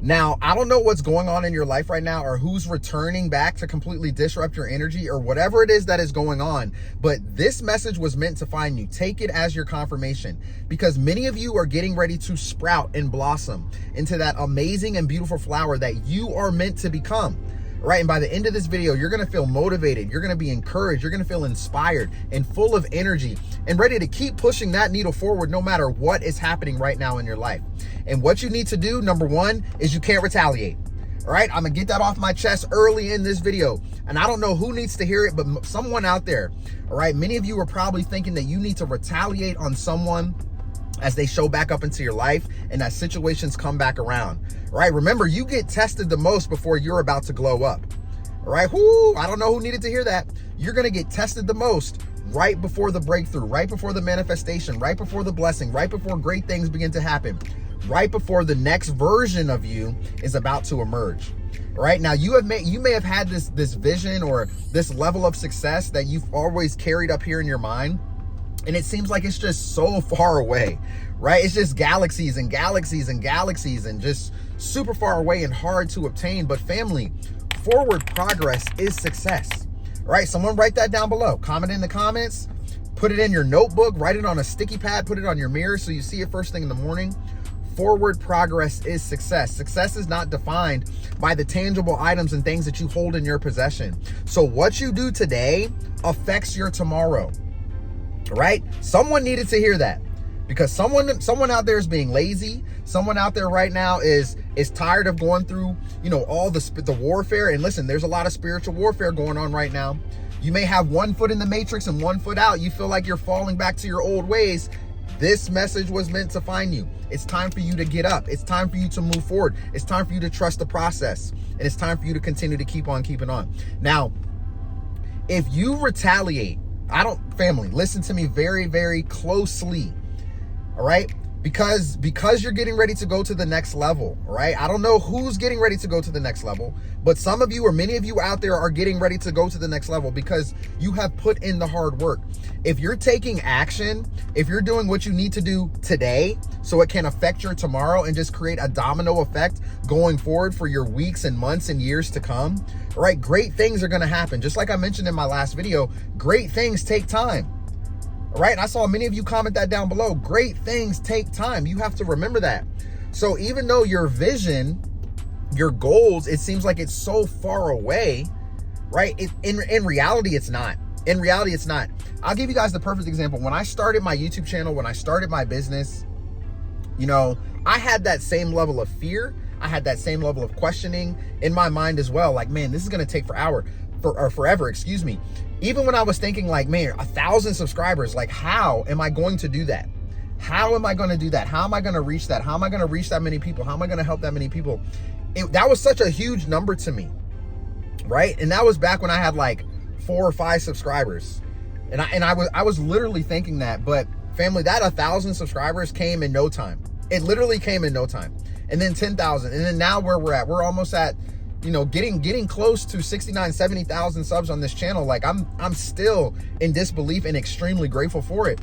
Now, I don't know what's going on in your life right now or who's returning back to completely disrupt your energy or whatever it is that is going on, but this message was meant to find you. Take it as your confirmation, because many of you are getting ready to sprout and blossom into that amazing and beautiful flower that you are meant to become. Right? And by the end of this video, you're going to feel motivated. You're going to be encouraged. You're going to feel inspired and full of energy and ready to keep pushing that needle forward no matter what is happening right now in your life. And what you need to do, number one, is you can't retaliate. All right? I'm going to get that off my chest early in this video. And I don't know who needs to hear it, but someone out there. All right? Many of you are probably thinking that you need to retaliate on someone as they show back up into your life and as situations come back around, right? Remember, you get tested the most before you're about to glow up, all right? Whoo, I don't know who needed to hear that. You're going to get tested the most right before the breakthrough, right before the manifestation, right before the blessing, right before great things begin to happen, right before the next version of you is about to emerge. Right now, you may have had this vision or this level of success that you've always carried up here in your mind. And it seems like it's just so far away, right? It's just galaxies and galaxies and galaxies and just super far away and hard to obtain. But family, forward progress is success, right? Someone write that down below. Comment in the comments, put it in your notebook, write it on a sticky pad, put it on your mirror so you see it first thing in the morning. Forward progress is success. Success is not defined by the tangible items and things that you hold in your possession. So what you do today affects your tomorrow. Right? Someone needed to hear that, because someone out there is being lazy. Someone out there right now is tired of going through, all the warfare. And listen, there's a lot of spiritual warfare going on right now. You may have one foot in the matrix and one foot out. You feel like you're falling back to your old ways. This message was meant to find you. It's time for you to get up. It's time for you to move forward. It's time for you to trust the process. And it's time for you to continue to keep on keeping on. Now, if you retaliate, family, listen to me very, very closely. All right? Because you're getting ready to go to the next level, all right? I don't know who's getting ready to go to the next level, but some of you or many of you out there are getting ready to go to the next level because you have put in the hard work. If you're taking action, if you're doing what you need to do today so it can affect your tomorrow and just create a domino effect going forward for your weeks and months and years to come, all right, great things are going to happen. Just like I mentioned in my last video, great things take time. All right, and I saw many of you comment that down below. Great things take time. You have to remember that. So even though your vision, your goals, it seems like it's so far away, right? In reality, it's not. In reality, it's not. I'll give you guys the perfect example. When I started my YouTube channel, when I started my business, I had that same level of fear. I had that same level of questioning in my mind as well. Like, man, this is going to take forever, excuse me. Even when I was thinking like, man, 1,000 subscribers, like, how am I going to do that? How am I going to do that? How am I going to reach that? How am I going to reach that many people? How am I going to help that many people? That was such a huge number to me, right? And that was back when I had like 4 or 5 subscribers. And I was literally thinking that, but family, that 1,000 subscribers came in no time. It literally came in no time. And then 10,000. And then now where we're at, we're almost at, getting close to 69, 70,000 subs on this channel. Like I'm still in disbelief and extremely grateful for it.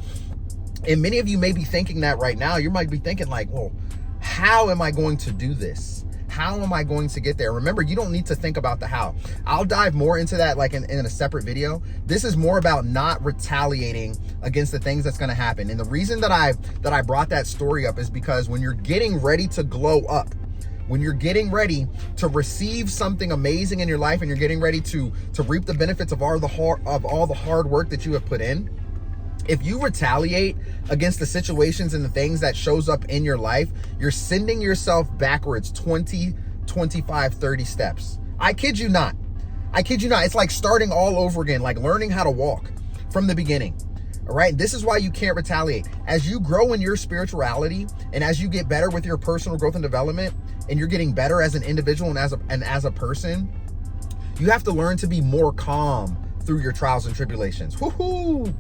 And many of you may be thinking that right now. You might be thinking like, well, how am I going to do this? How am I going to get there? Remember, you don't need to think about the how. I'll dive more into that like in a separate video. This is more about not retaliating against the things that's going to happen. And the reason that I brought that story up is because when you're getting ready to glow up, when you're getting ready to receive something amazing in your life and you're getting ready to reap the benefits of all the hard work that you have put in, if you retaliate against the situations and the things that shows up in your life, you're sending yourself backwards 20, 25, 30 steps. I kid you not. It's like starting all over again, like learning how to walk from the beginning. All right. This is why you can't retaliate. As you grow in your spirituality and as you get better with your personal growth and development, and you're getting better as an individual and as a person, you have to learn to be more calm through your trials and tribulations. Woohoo!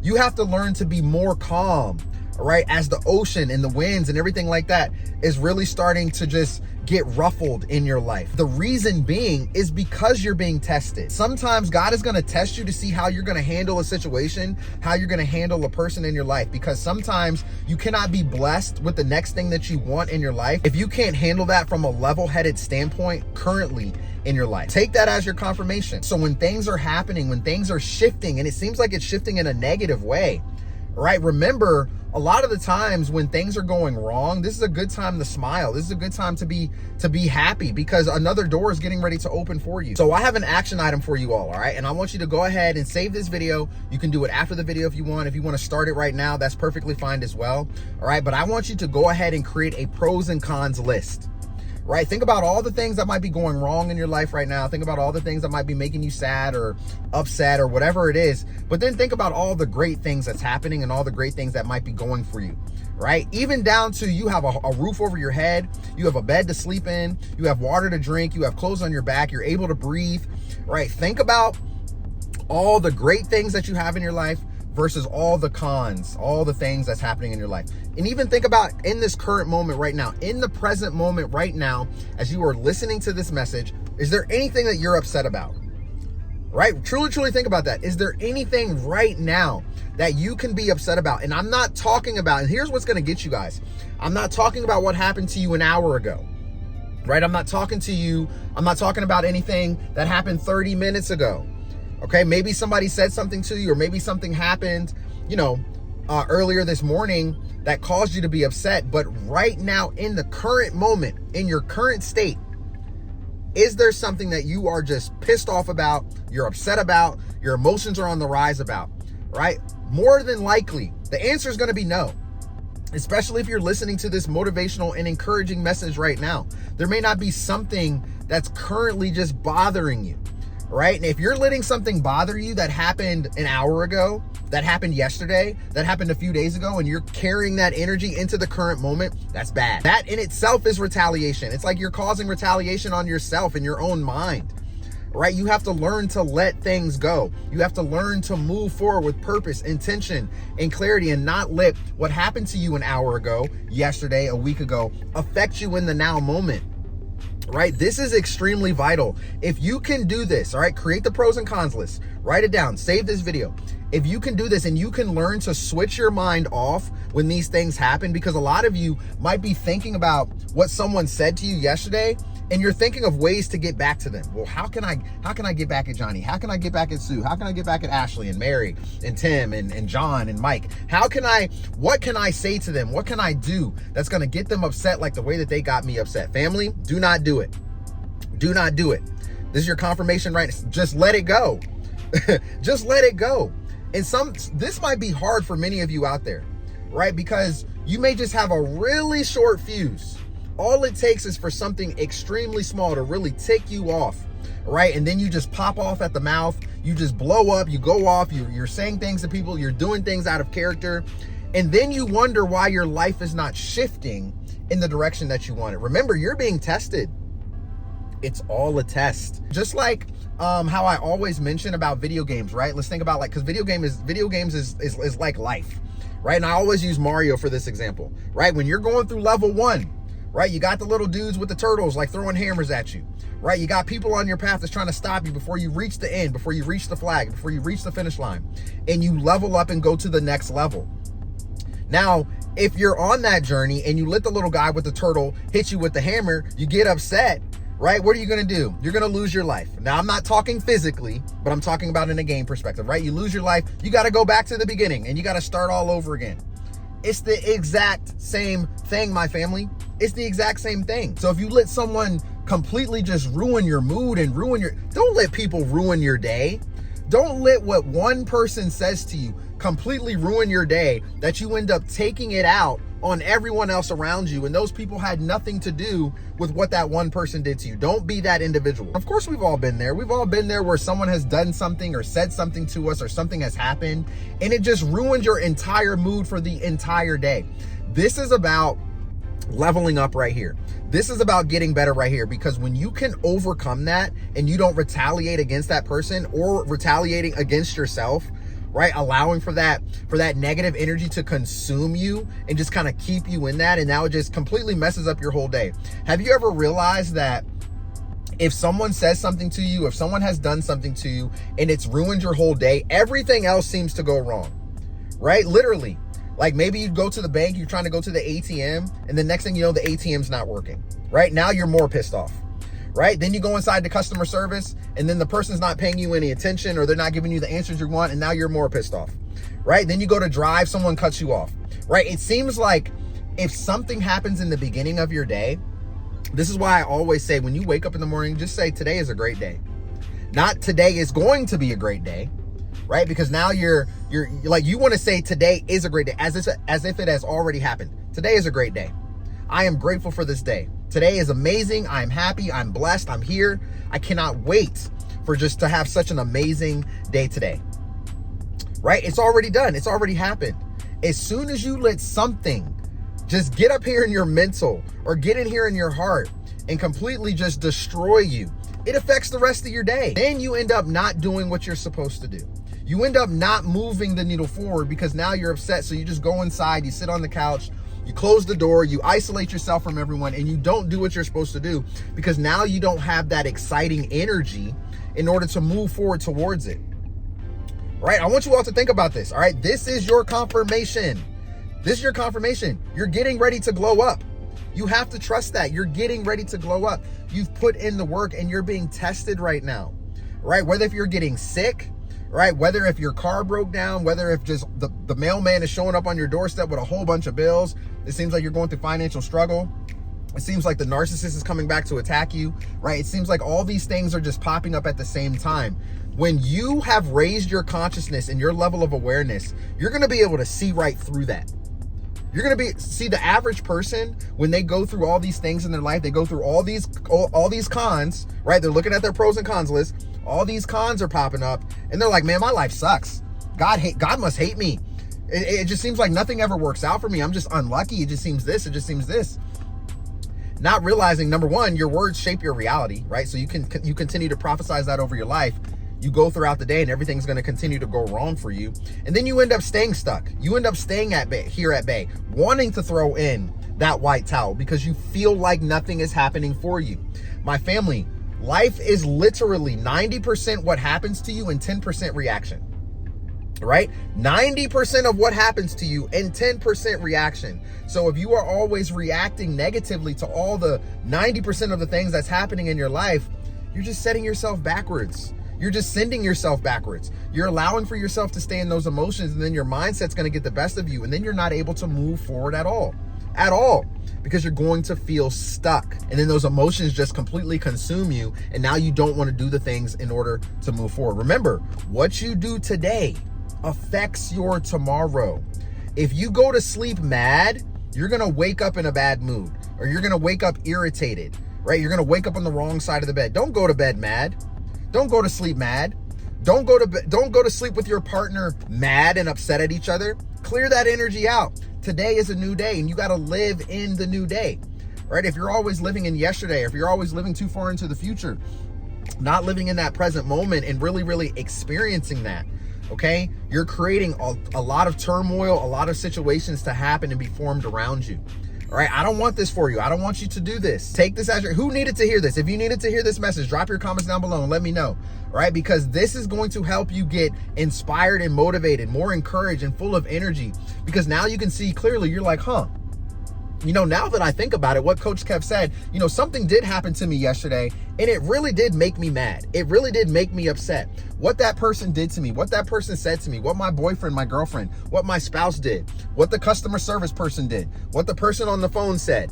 You have to learn to be more calm, all right? As the ocean and the winds and everything like that is really starting to just get ruffled in your life. The reason being is because you're being tested. Sometimes God is going to test you to see how you're going to handle a situation, how you're going to handle a person in your life, because sometimes you cannot be blessed with the next thing that you want in your life if you can't handle that from a level-headed standpoint currently in your life. Take that as your confirmation. So when things are happening, when things are shifting, and it seems like it's shifting in a negative way, right? Remember, a lot of the times when things are going wrong, this is a good time to smile. This is a good time to be happy, because another door is getting ready to open for you. So I have an action item for you all right? And I want you to go ahead and save this video. You can do it after the video if you want. If you want to start it right now, that's perfectly fine as well. All right, but I want you to go ahead and create a pros and cons list. Right? Think about all the things that might be going wrong in your life right now. Think about all the things that might be making you sad or upset or whatever it is. But then think about all the great things that's happening and all the great things that might be going for you, right? Even down to you have a roof over your head, you have a bed to sleep in, you have water to drink, you have clothes on your back, you're able to breathe, right? Think about all the great things that you have in your life versus all the cons, all the things that's happening in your life. And even think about in this current moment right now, in the present moment right now, as you are listening to this message, is there anything that you're upset about? Right? Truly think about that. Is there anything right now that you can be upset about? And I'm not talking about, and here's what's going to get you guys. I'm not talking about what happened to you an hour ago, right? I'm not talking about anything that happened 30 minutes ago. Okay, maybe somebody said something to you, or maybe something happened, earlier this morning that caused you to be upset. But right now, in the current moment, in your current state, is there something that you are just pissed off about, you're upset about, your emotions are on the rise about, right? More than likely, the answer is going to be no. Especially if you're listening to this motivational and encouraging message right now. There may not be something that's currently just bothering you. Right? And if you're letting something bother you that happened an hour ago, that happened yesterday, that happened a few days ago, and you're carrying that energy into the current moment, that's bad. That in itself is retaliation. It's like you're causing retaliation on yourself in your own mind, right? You have to learn to let things go. You have to learn to move forward with purpose, intention, and clarity, and not let what happened to you an hour ago, yesterday, a week ago, affect you in the now moment. Right? This is extremely vital. If you can do this, all right, create the pros and cons list, write it down, save this video. If you can do this and you can learn to switch your mind off when these things happen, because a lot of you might be thinking about what someone said to you yesterday, and you're thinking of ways to get back to them. Well, how can I get back at Johnny? How can I get back at Sue? How can I get back at Ashley and Mary and Tim and John and Mike? What can I say to them? What can I do that's going to get them upset like the way that they got me upset? Family, do not do it. Do not do it. This is your confirmation, right? Just let it go. Just let it go. And this might be hard for many of you out there, right? Because you may just have a really short fuse. All it takes is for something extremely small to really tick you off, right? And then you just pop off at the mouth. You just blow up. You go off. You're saying things to people. You're doing things out of character. And then you wonder why your life is not shifting in the direction that you want it. Remember, you're being tested. It's all a test. Just like how I always mention about video games, right? Let's think about because video games is like life, right? And I always use Mario for this example, right? When you're going through level 1, right? You got the little dudes with the turtles like throwing hammers at you, right? You got people on your path that's trying to stop you before you reach the end, before you reach the flag, before you reach the finish line, and you level up and go to the next level. Now, if you're on that journey and you let the little guy with the turtle hit you with the hammer, you get upset, right? What are you going to do? You're going to lose your life. Now, I'm not talking physically, but I'm talking about in a game perspective, right? You lose your life. You got to go back to the beginning and you got to start all over again. It's the exact same thing, my family. It's the exact same thing. So if you let someone completely just ruin your mood and don't let people ruin your day. Don't let what one person says to you completely ruin your day, that you end up taking it out on everyone else around you, and those people had nothing to do with what that one person did to you. Don't be that individual. Of course, we've all been there. We've all been there where someone has done something or said something to us or something has happened, and it just ruined your entire mood for the entire day. This is about leveling up right here. This is about getting better right here, because when you can overcome that and you don't retaliate against that person or retaliating against yourself, right? Allowing for that negative energy to consume you and just kind of keep you in that. And now it just completely messes up your whole day. Have you ever realized that if someone says something to you, if someone has done something to you and it's ruined your whole day, everything else seems to go wrong, right? Literally. Like maybe you go to the bank, you're trying to go to the ATM, and the next thing you know, the ATM's not working, right? Now you're more pissed off, right? Then you go inside the customer service, and then the person's not paying you any attention, or they're not giving you the answers you want, and now you're more pissed off, right? Then you go to drive, someone cuts you off, right? It seems like if something happens in the beginning of your day, this is why I always say when you wake up in the morning, just say today is a great day. Not today is going to be a great day, right? Because now you're like, you want to say today is a great day as if it has already happened. Today is a great day. I am grateful for this day. Today is amazing. I'm happy. I'm blessed. I'm here. I cannot wait for just to have such an amazing day today, right? It's already done. It's already happened. As soon as you let something just get up here in your mental or get in here in your heart and completely just destroy you, it affects the rest of your day. Then you end up not doing what you're supposed to do. You end up not moving the needle forward because now you're upset. So you just go inside, you sit on the couch, you close the door, you isolate yourself from everyone, and you don't do what you're supposed to do because now you don't have that exciting energy in order to move forward towards it, right? I want you all to think about this, all right? This is your confirmation. This is your confirmation. You're getting ready to glow up. You have to trust that. You're getting ready to glow up. You've put in the work and you're being tested right now, right? Whether if you're getting sick, right? Whether if your car broke down, whether if just the mailman is showing up on your doorstep with a whole bunch of bills. It seems like you're going through financial struggle. It seems like the narcissist is coming back to attack you, right? It seems like all these things are just popping up at the same time. When you have raised your consciousness and your level of awareness, you're going to be able to see right through that. You're going to see the average person when they go through all these things in their life, they go through all these cons, right? They're looking at their pros and cons list. All these cons are popping up and they're like, man, my life sucks. God must hate me. It just seems like nothing ever works out for me. I'm just unlucky. It just seems this. It just seems this. Not realizing, number one, your words shape your reality, right? So you continue to prophesize that over your life. You go throughout the day and everything's going to continue to go wrong for you. And then you end up staying stuck. You end up staying at bay, wanting to throw in that white towel because you feel like nothing is happening for you. My family, life is literally 90% what happens to you and 10% reaction, right? 90% of what happens to you and 10% reaction. So if you are always reacting negatively to all the 90% of the things that's happening in your life, you're just setting yourself backwards. You're just sending yourself backwards. You're allowing for yourself to stay in those emotions, and then your mindset's going to get the best of you, and then you're not able to move forward at all, because you're going to feel stuck. And then those emotions just completely consume you, and now you don't want to do the things in order to move forward. Remember, what you do today affects your tomorrow. If you go to sleep mad, you're going to wake up in a bad mood, or you're going to wake up irritated, right? You're going to wake up on the wrong side of the bed. Don't go to bed mad. Don't go to sleep mad. Don't go to sleep with your partner mad and upset at each other. Clear that energy out. Today is a new day and you got to live in the new day, right? If you're always living in yesterday, if you're always living too far into the future, not living in that present moment and really, really experiencing that, okay? You're creating a lot of turmoil, a lot of situations to happen and be formed around you. All right, I don't want this for you. I don't want you to do this. Take this as who needed to hear this? If you needed to hear this message, drop your comments down below and let me know. All right, because this is going to help you get inspired and motivated, more encouraged and full of energy, because now you can see clearly. You're like, now that I think about it, what Coach Kev said, something did happen to me yesterday and it really did make me mad. It really did make me upset. What that person did to me, what that person said to me, what my boyfriend, my girlfriend, what my spouse did, what the customer service person did, what the person on the phone said.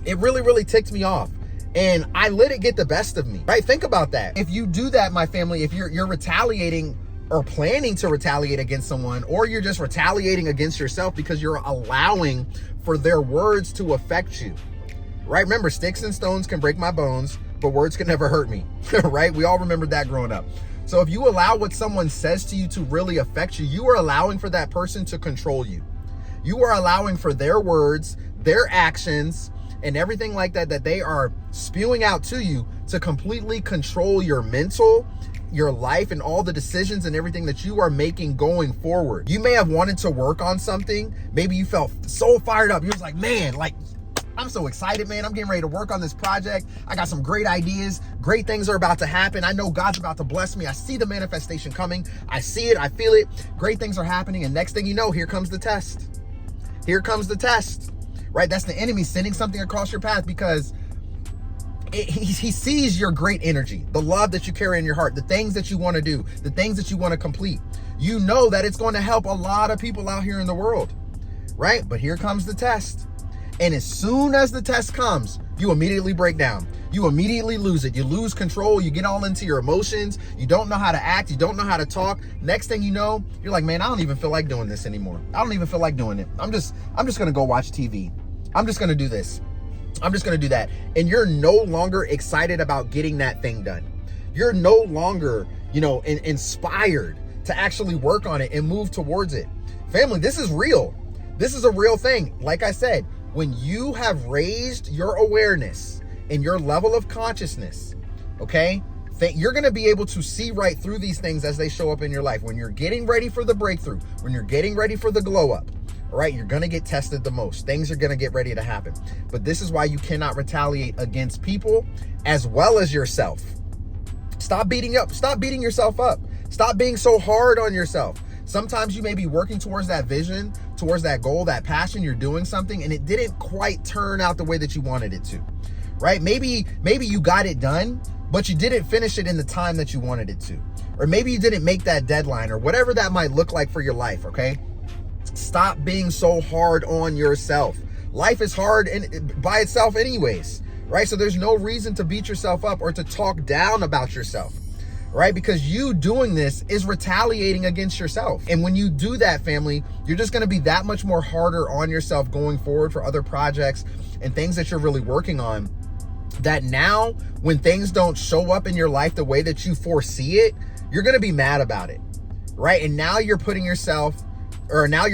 It really, really ticked me off. And I let it get the best of me, right? Think about that. If you do that, my family, if you're retaliating or planning to retaliate against someone, or you're just retaliating against yourself because you're allowing for their words to affect you, right? Remember, sticks and stones can break my bones, but words can never hurt me, right? We all remember that growing up. So if you allow what someone says to you to really affect you, you are allowing for that person to control you. You are allowing for their words, their actions, and everything like that they are spewing out to you to completely control your mental your life and all the decisions and everything that you are making going forward. You may have wanted to work on something. Maybe you felt so fired up. You was like, man, like, I'm so excited, man. I'm getting ready to work on this project. I got some great ideas. Great things are about to happen. I know God's about to bless me. I see the manifestation coming. I see it. I feel it. Great things are happening. And next thing you know, here comes the test. Here comes the test, right? That's the enemy sending something across your path because he sees your great energy, the love that you carry in your heart, the things that you want to do, the things that you want to complete. You know that it's going to help a lot of people out here in the world, right? But here comes the test. And as soon as the test comes, you immediately break down. You immediately lose it. You lose control. You get all into your emotions. You don't know how to act. You don't know how to talk. Next thing you know, you're like, man, I don't even feel like doing this anymore. I don't even feel like doing it. I'm just going to go watch TV. I'm just going to do this. I'm just going to do that. And you're no longer excited about getting that thing done. You're no longer, inspired to actually work on it and move towards it. Family, this is real. This is a real thing. Like I said, when you have raised your awareness and your level of consciousness, okay, you're going to be able to see right through these things as they show up in your life. When you're getting ready for the breakthrough, when you're getting ready for the glow up, all right, you're going to get tested the most. Things are going to get ready to happen. But this is why you cannot retaliate against people as well as yourself. Stop beating yourself up. Stop being so hard on yourself. Sometimes you may be working towards that vision, towards that goal, that passion. You're doing something and it didn't quite turn out the way that you wanted it to, right? Maybe you got it done, but you didn't finish it in the time that you wanted it to. Or maybe you didn't make that deadline or whatever that might look like for your life, okay? Stop being so hard on yourself. Life is hard by itself anyways, right? So there's no reason to beat yourself up or to talk down about yourself, right? Because you doing this is retaliating against yourself. And when you do that, family, you're just going to be that much more harder on yourself going forward for other projects and things that you're really working on, that now when things don't show up in your life the way that you foresee it, you're going to be mad about it, right? And now you're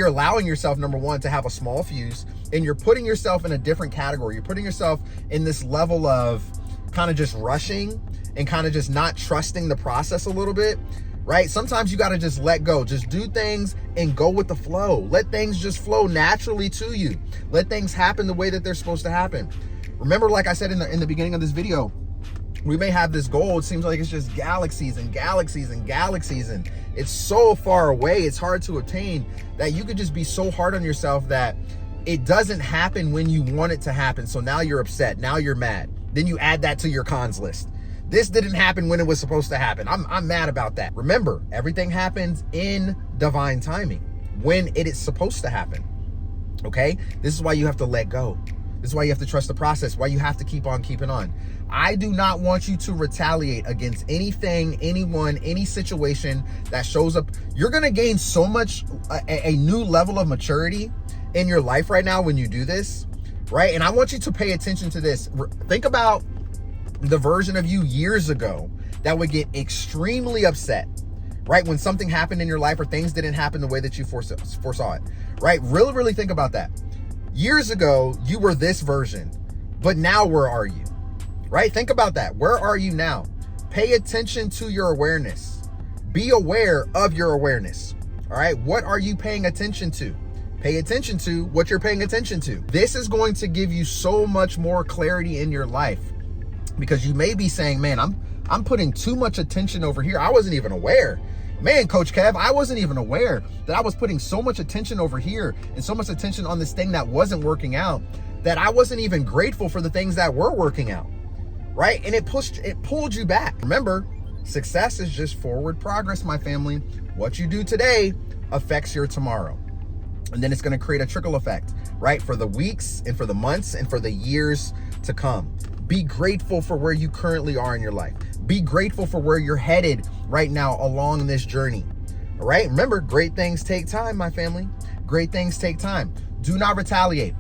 allowing yourself, number one, to have a small fuse, and you're putting yourself in a different category. You're putting yourself in this level of kind of just rushing and kind of just not trusting the process a little bit, right? Sometimes you got to just let go. Just do things and go with the flow. Let things just flow naturally to you. Let things happen the way that they're supposed to happen. Remember, like I said in the beginning of this video, we may have this goal. It seems like it's just galaxies and galaxies and galaxies, and it's so far away. It's hard to attain that you could just be so hard on yourself that it doesn't happen when you want it to happen. So now you're upset. Now you're mad. Then you add that to your cons list. This didn't happen when it was supposed to happen. I'm mad about that. Remember, everything happens in divine timing when it is supposed to happen. Okay? This is why you have to let go. This is why you have to trust the process, why you have to keep on keeping on. I do not want you to retaliate against anything, anyone, any situation that shows up. You're going to gain so much, a new level of maturity in your life right now when you do this, right? And I want you to pay attention to this. Think about the version of you years ago that would get extremely upset, right? When something happened in your life or things didn't happen the way that you foresaw it, right? Really, really think about that. Years ago, you were this version, but now where are you, right? Think about that. Where are you now? Pay attention to your awareness. Be aware of your awareness, all right? What are you paying attention to? Pay attention to what you're paying attention to. This is going to give you so much more clarity in your life, because you may be saying, man, I'm putting too much attention over here. I wasn't even aware. Man, Coach Kev, I wasn't even aware that I was putting so much attention over here and so much attention on this thing that wasn't working out, that I wasn't even grateful for the things that were working out, right? And it pulled you back. Remember, success is just forward progress, my family. What you do today affects your tomorrow. And then it's going to create a trickle effect, right? For the weeks and for the months and for the years to come. Be grateful for where you currently are in your life. Be grateful for where you're headed right now along this journey. All right. Remember, great things take time, my family. Great things take time. Do not retaliate.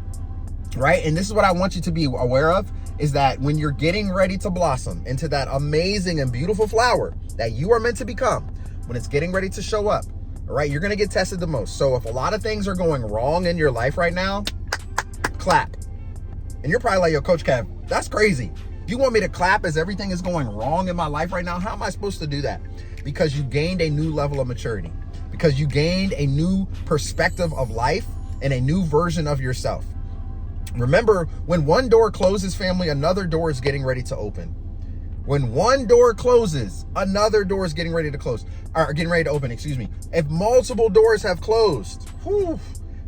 Right. And this is what I want you to be aware of, is that when you're getting ready to blossom into that amazing and beautiful flower that you are meant to become, when it's getting ready to show up, all right, you're going to get tested the most. So if a lot of things are going wrong in your life right now, clap. And you're probably like, yo, Coach Kev, that's crazy. You want me to clap as everything is going wrong in my life right now? How am I supposed to do that? Because you gained a new level of maturity, because you gained a new perspective of life and a new version of yourself. Remember, when one door closes, family, another door is getting ready to open. When one door closes, another door is getting ready to close, or getting ready to open, excuse me. If multiple doors have closed, whew,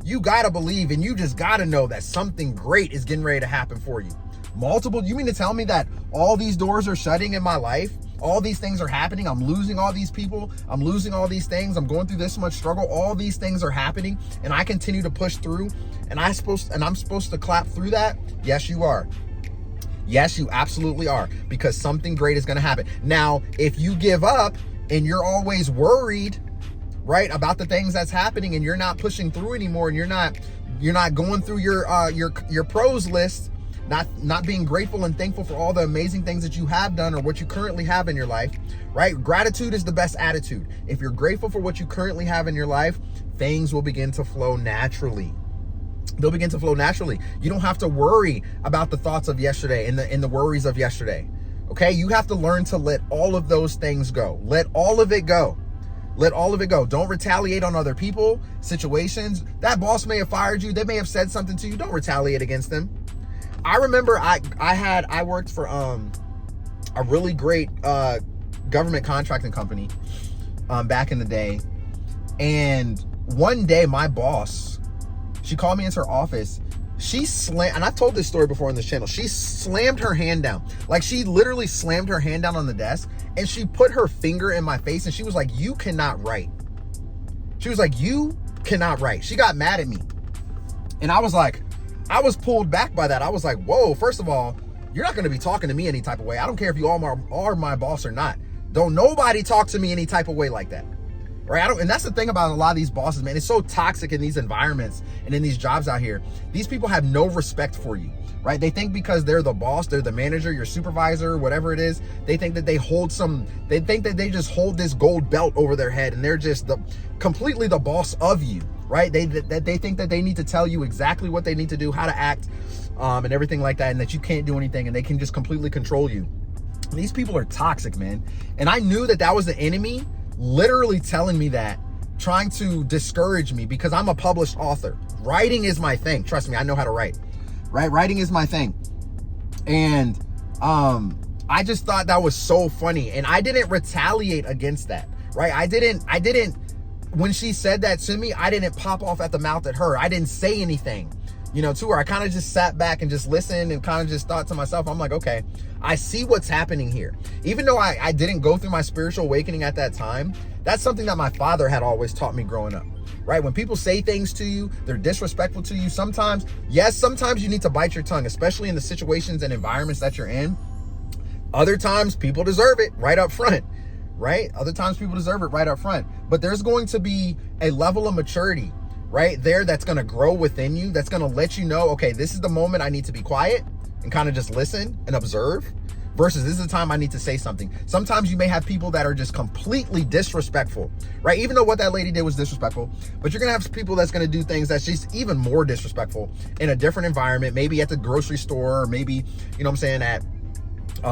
you gotta believe and you just gotta know that something great is getting ready to happen for you. Multiple, you mean to tell me that all these doors are shutting in my life? All these things are happening. I'm losing all these people. I'm losing all these things. I'm going through this much struggle. All these things are happening and I continue to push through and I'm supposed to clap through that? Yes, you are. Yes, you absolutely are, because something great is going to happen. Now, if you give up and you're always worried, right, about the things that's happening and you're not pushing through anymore and you're not going through your pros list, not being grateful and thankful for all the amazing things that you have done or what you currently have in your life, right? Gratitude is the best attitude. If you're grateful for what you currently have in your life, things will begin to flow naturally. They'll begin to flow naturally. You don't have to worry about the thoughts of yesterday and the worries of yesterday. Okay? You have to learn to let all of those things go. Let all of it go. Let all of it go. Don't retaliate on other people, situations. That boss may have fired you. They may have said something to you. Don't retaliate against them. I remember I worked for a really great government contracting company back in the day. And one day my boss, she called me into her office. She slammed, and I've told this story before on this channel. She slammed her hand down. Like, she literally slammed her hand down on the desk and she put her finger in my face and she was like, "You cannot write." She was like, "You cannot write." She got mad at me. And I was pulled back by that. I was like, whoa, first of all, you're not going to be talking to me any type of way. I don't care if you are my boss or not. Don't nobody talk to me any type of way like that. Right? And that's the thing about a lot of these bosses, man. It's so toxic in these environments and in these jobs out here. These people have no respect for you, right? They think because they're the boss, they're the manager, your supervisor, whatever it is, they think that they think that they just hold this gold belt over their head and they're just completely the boss of you, right? They think that they need to tell you exactly what they need to do, how to act, and everything like that, and that you can't do anything and they can just completely control you. These people are toxic, man. And I knew that was the enemy literally telling me that, trying to discourage me, because I'm a published author. Writing is my thing. Trust me, I know how to write, right? Writing is my thing. And I just thought that was so funny. And I didn't retaliate against that, right? I didn't, when she said that to me, I didn't pop off at the mouth at her. I didn't say anything, to her. I kind of just sat back and just listened and kind of just thought to myself, I'm like, okay, I see what's happening here. Even though I didn't go through my spiritual awakening at that time, that's something that my father had always taught me growing up, right? When people say things to you, they're disrespectful to you. Sometimes you need to bite your tongue, especially in the situations and environments that you're in. Other times people deserve it right up front, right? Other times people deserve it right up front. But there's going to be a level of maturity right there that's going to grow within you, that's going to let you know, okay, this is the moment I need to be quiet and kind of just listen and observe, versus this is the time I need to say something. Sometimes you may have people that are just completely disrespectful, right? Even though what that lady did was disrespectful, but you're going to have people that's going to do things that's just even more disrespectful in a different environment, maybe at the grocery store, or maybe,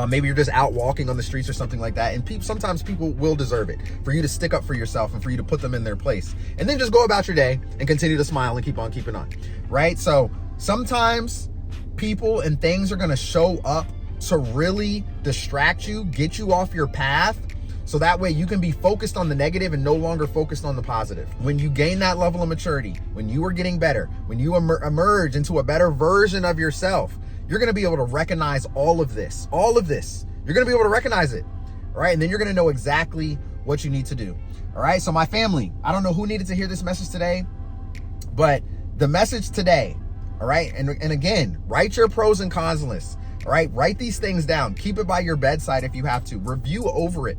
maybe you're just out walking on the streets or something like that. And sometimes people will deserve it for you to stick up for yourself and for you to put them in their place, and then just go about your day and continue to smile and keep on keeping on, right? So sometimes people and things are going to show up to really distract you, get you off your path, so that way you can be focused on the negative and no longer focused on the positive. When you gain that level of maturity, when you are getting better, when you emerge into a better version of yourself, you're going to be able to recognize all of this. You're going to be able to recognize it, all right? And then you're going to know exactly what you need to do, all right? So my family, I don't know who needed to hear this message today, but the message today, all right? And again, write your pros and cons list, all right? Write these things down. Keep it by your bedside if you have to. Review over it.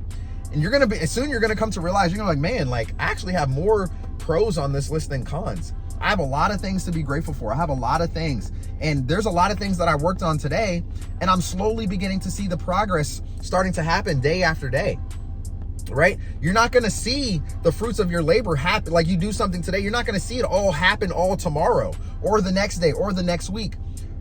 And you're going to come to realize, you're going to be like, man, like, I actually have more pros on this list than cons. I have a lot of things to be grateful for. I have a lot of things. And there's a lot of things that I worked on today, and I'm slowly beginning to see the progress starting to happen day after day, right? You're not going to see the fruits of your labor happen. Like, you do something today, you're not going to see it all happen all tomorrow or the next day or the next week,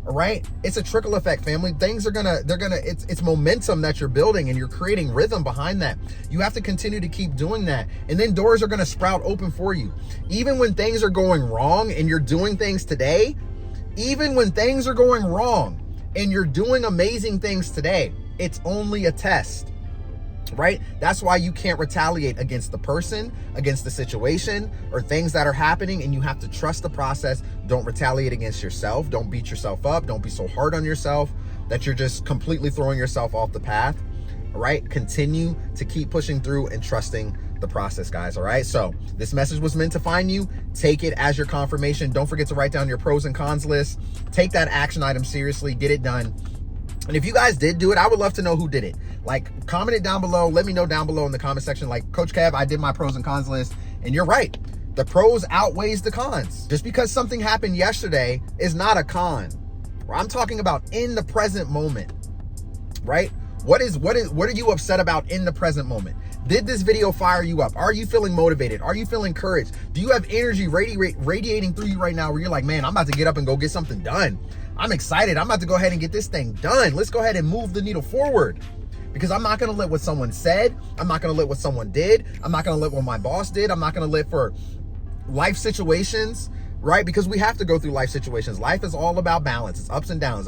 All right, it's a trickle effect, family. Things are it's momentum that you're building, and you're creating rhythm behind that. You have to continue to keep doing that, and then doors are gonna sprout open for you. Even when things are going wrong and you're doing things today, even when things are going wrong and you're doing amazing things today, it's only a test. Right? That's why you can't retaliate against the person, against the situation, or things that are happening, and you have to trust the process. Don't retaliate against yourself. Don't beat yourself up. Don't be so hard on yourself that you're just completely throwing yourself off the path. All right? Continue to keep pushing through and trusting the process, guys. All right? So this message was meant to find you. Take it as your confirmation. Don't forget to write down your pros and cons list. Take that action item seriously. Get it done. And if you guys did do it, I would love to know who did it. Like, comment it down below. Let me know down below in the comment section. Like, Coach Kev, I did my pros and cons list. And you're right. The pros outweighs the cons. Just because something happened yesterday is not a con. I'm talking about in the present moment, right? What are you upset about in the present moment? Did this video fire you up? Are you feeling motivated? Are you feeling encouraged? Do you have energy radiating through you right now where you're like, man, I'm about to get up and go get something done. I'm excited. I'm about to go ahead and get this thing done. Let's go ahead and move the needle forward, because I'm not going to let what someone said. I'm not going to let what someone did. I'm not going to let what my boss did. I'm not going to let for life situations, right? Because we have to go through life situations. Life is all about balance. It's ups and downs,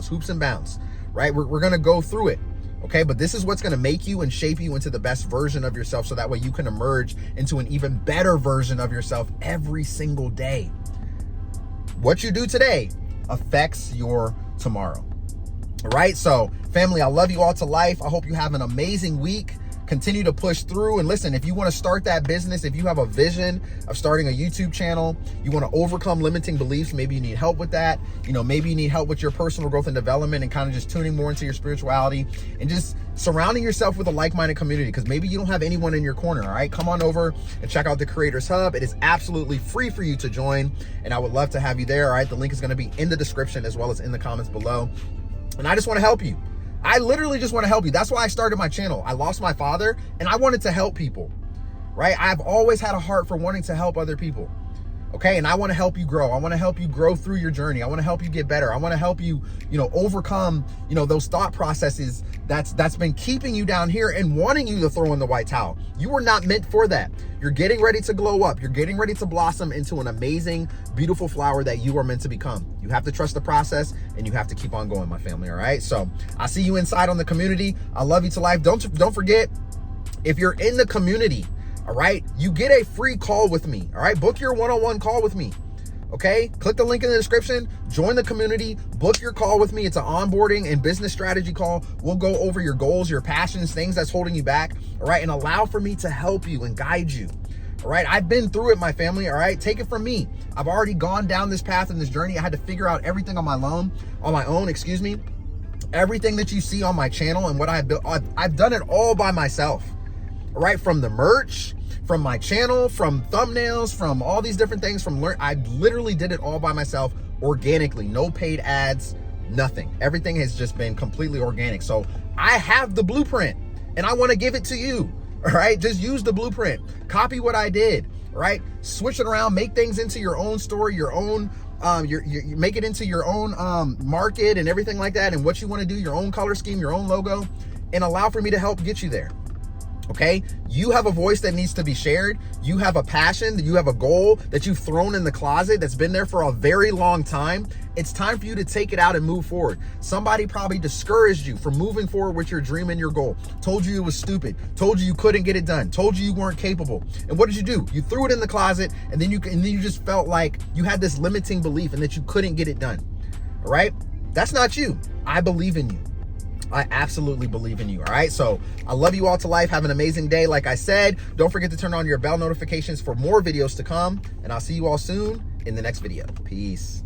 hoops and bounds, right? We're going to go through it. Okay, but this is what's going to make you and shape you into the best version of yourself, so that way you can emerge into an even better version of yourself every single day. What you do today affects your tomorrow. All right, so family, I love you all to life. I hope you have an amazing week. Continue to push through. And listen, if you want to start that business, if you have a vision of starting a YouTube channel, you want to overcome limiting beliefs, maybe you need help with that. You know, maybe you need help with your personal growth and development, and kind of just tuning more into your spirituality, and just surrounding yourself with a like-minded community, because maybe you don't have anyone in your corner. All right, come on over and check out the Creators Hub. It is absolutely free for you to join, and I would love to have you there. All right, the link is going to be in the description as well as in the comments below. And I just want to help you. I literally just want to help you. That's why I started my channel. I lost my father and I wanted to help people, right? I've always had a heart for wanting to help other people. Okay. And I want to help you grow. I want to help you grow through your journey. I want to help you get better. I want to help you, overcome, those thought processes that's been keeping you down here and wanting you to throw in the white towel. You were not meant for that. You're getting ready to glow up. You're getting ready to blossom into an amazing, beautiful flower that you are meant to become. You have to trust the process, and you have to keep on going, my family. All right. So I'll see you inside on the community. I love you to life. Don't forget, if you're in the community, all right, you get a free call with me. All right, book your one-on-one call with me. Okay, click the link in the description, join the community, book your call with me. It's an onboarding and business strategy call. We'll go over your goals, your passions, things that's holding you back. All right, and allow for me to help you and guide you. All right, I've been through it, my family. All right, take it from me. I've already gone down this path and this journey. I had to figure out everything on my own. Everything that you see on my channel and what I've built, I've done it all by myself. All right, from the merch, from my channel, from thumbnails, from all these different things, I literally did it all by myself, organically, no paid ads, nothing. Everything has just been completely organic. So I have the blueprint and I want to give it to you. All right, just use the blueprint, copy what I did, all right? Switch it around, make things into your own story, your own, you make it into your own market and everything like that, and what you want to do, your own color scheme, your own logo, and allow for me to help get you there. Okay, you have a voice that needs to be shared. You have a passion, you have a goal that you've thrown in the closet that's been there for a very long time. It's time for you to take it out and move forward. Somebody probably discouraged you from moving forward with your dream and your goal, told you it was stupid, told you you couldn't get it done, told you you weren't capable. And what did you do? You threw it in the closet, and then you just felt like you had this limiting belief and that you couldn't get it done. All right, that's not you. I believe in you. I absolutely believe in you. All right. So I love you all to life. Have an amazing day. Like I said, don't forget to turn on your bell notifications for more videos to come. And I'll see you all soon in the next video. Peace.